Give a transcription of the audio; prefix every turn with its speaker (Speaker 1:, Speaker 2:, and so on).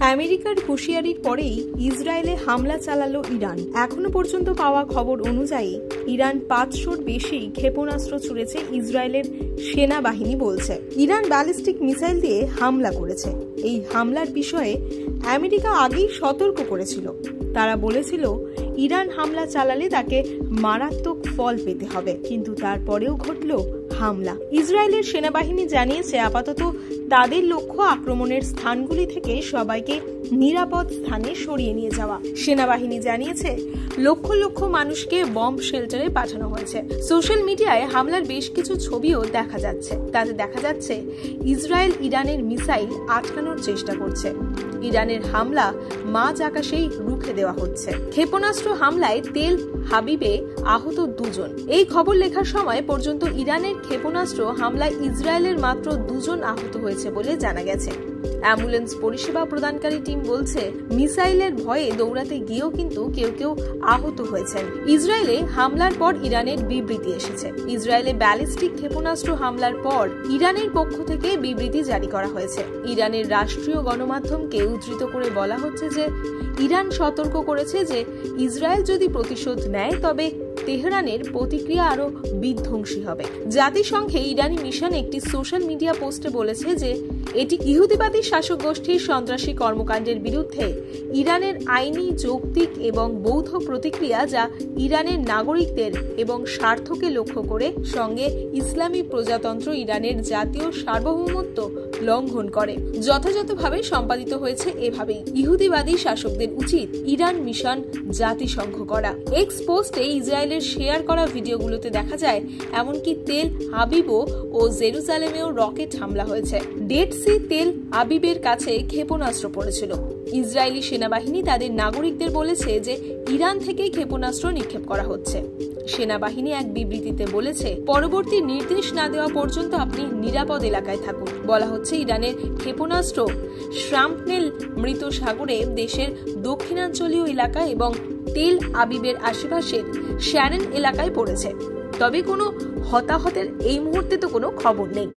Speaker 1: আমেরিকার হুঁশিয়ারির পরেই ইসরায়েলে হামলা চালালো ইরান। এখনো পর্যন্ত পাওয়া খবর অনুযায়ী ইরান 500-র বেশি ক্ষেপণাস্ত্র ছুড়েছে ইসরায়েলের সেনাবাহিনী বলছে। ইরান ব্যালিস্টিক মিসাইল দিয়ে হামলা করেছে। এই হামলার বিষয়ে আমেরিকা আগেই সতর্ক করেছিল। তারা বলেছিল ইরান হামলা চালালে তাকে মারাত্মক ফল পেতে হবে, কিন্তু তারপরেও ঘটল হামলা। ইসরায়েলের সেনাবাহিনী জানিয়েছে আপাতত তাদের লক্ষ্য আক্রমণের স্থানগুলি থেকে সবাইকে নিরাপদ স্থানে সরিয়ে নিয়ে যাওয়া। সেনাবাহিনী জানিয়েছে লক্ষ লক্ষ মানুষকে বম্ব শেল্টারে পাঠানো হয়েছে। সোশ্যাল মিডিয়ায় হামলার বেশ কিছু ছবিও দেখা যাচ্ছে। তাতে দেখা যাচ্ছে ইসরায়েল ইরানের মিসাইল আটকানোর চেষ্টা করছে। ইরানের হামলা মাঝ আকাশেই রুখে দেওয়া হচ্ছে। ক্ষেপণাস্ত্র হামলায় তেল হাবিবে আহত 2 জন। এই খবর লেখার সময় পর্যন্ত ইরানের ক্ষেপণাস্ত্র হামলায় ইসরায়েলের মাত্র 2 জন আহত হয়েছে বলে জানা গেছে। অ্যাম্বুলেন্স পরিষেবা প্রদানকারী টিম বলছে মিসাইলের ভয়ে দৌড়াতে গিয়েও কিন্তু কেউ কেউ আহত হয়েছেন। ইসরায়েলে হামলার পর ইরানের বিবৃতি এসেছে। ইসরায়েলে ব্যালিস্টিক ক্ষেপণাস্ত্র হামলার পর ইরানের পক্ষ থেকে বিবৃতি জারি করা হয়েছে। ইরানের রাষ্ট্রীয় গণমাধ্যমকে উদ্ধৃত করে বলা হচ্ছে যে ইরান সতর্ক করেছে যে ইসরায়েল যদি প্রতিশোধ নেয় তবে তেহরানের প্রতিক্রিয়া আরো বিধ্বংসী হবে। জাতিসংঘে ইরানি মিশন একটি সোশ্যাল মিডিয়া পোস্টে বলেছে যে এটি ইহুদিবাদী শাসক গোষ্ঠীর সন্ত্রাসী কর্মকাণ্ডের বিরুদ্ধে ইরানের আইনি, যৌক্তিক এবং বৌদ্ধ প্রতিক্রিয়া, যা ইরানের নাগরিকদের এবং স্বার্থকে লক্ষ্য করে সঙ্গে ইসলামী প্রজাতন্ত্র ইরানের জাতীয় সার্বভৌমত্ব লঙ্ঘন করে। যথাযথভাবে সম্পাদিত হয়েছে এভাবেই। ইহুদিবাদী শাসকদের উচিত ইরান মিশন জাতিসংঘ করা। এক্স পোস্টে ইসরায়েলের শেয়ার করা ভিডিওগুলোতে দেখা যায় এমনকি তেল আবিব ও জেরুজালেমেও রকেট হামলা হয়েছে। ডেড সি তেল আবিবের কাছে ক্ষেপণাস্ত্র পড়েছিল। ইসরায়েলি সেনাবাহিনী তাদের নাগরিকদের বলেছে যে ইরান থেকেই ক্ষেপণাস্ত্র নিক্ষেপ করা হচ্ছে। সেনাবাহিনী এক বিবৃতিতে বলেছে পরবর্তী নির্দেশ না দেওয়া পর্যন্ত আপনি নিরাপদ এলাকায় থাকুন। বলা হচ্ছে ইরানের ক্ষেপণাস্ত্র শ্রাম্পনেল মৃত সাগরে দেশের দক্ষিণাঞ্চলীয় এলাকা এবং তেল আবিবের আশেপাশের শ্যারেন এলাকায় পড়েছে। তবে কোনো হতাহতের এই মুহূর্তে তো কোনো খবর নেই।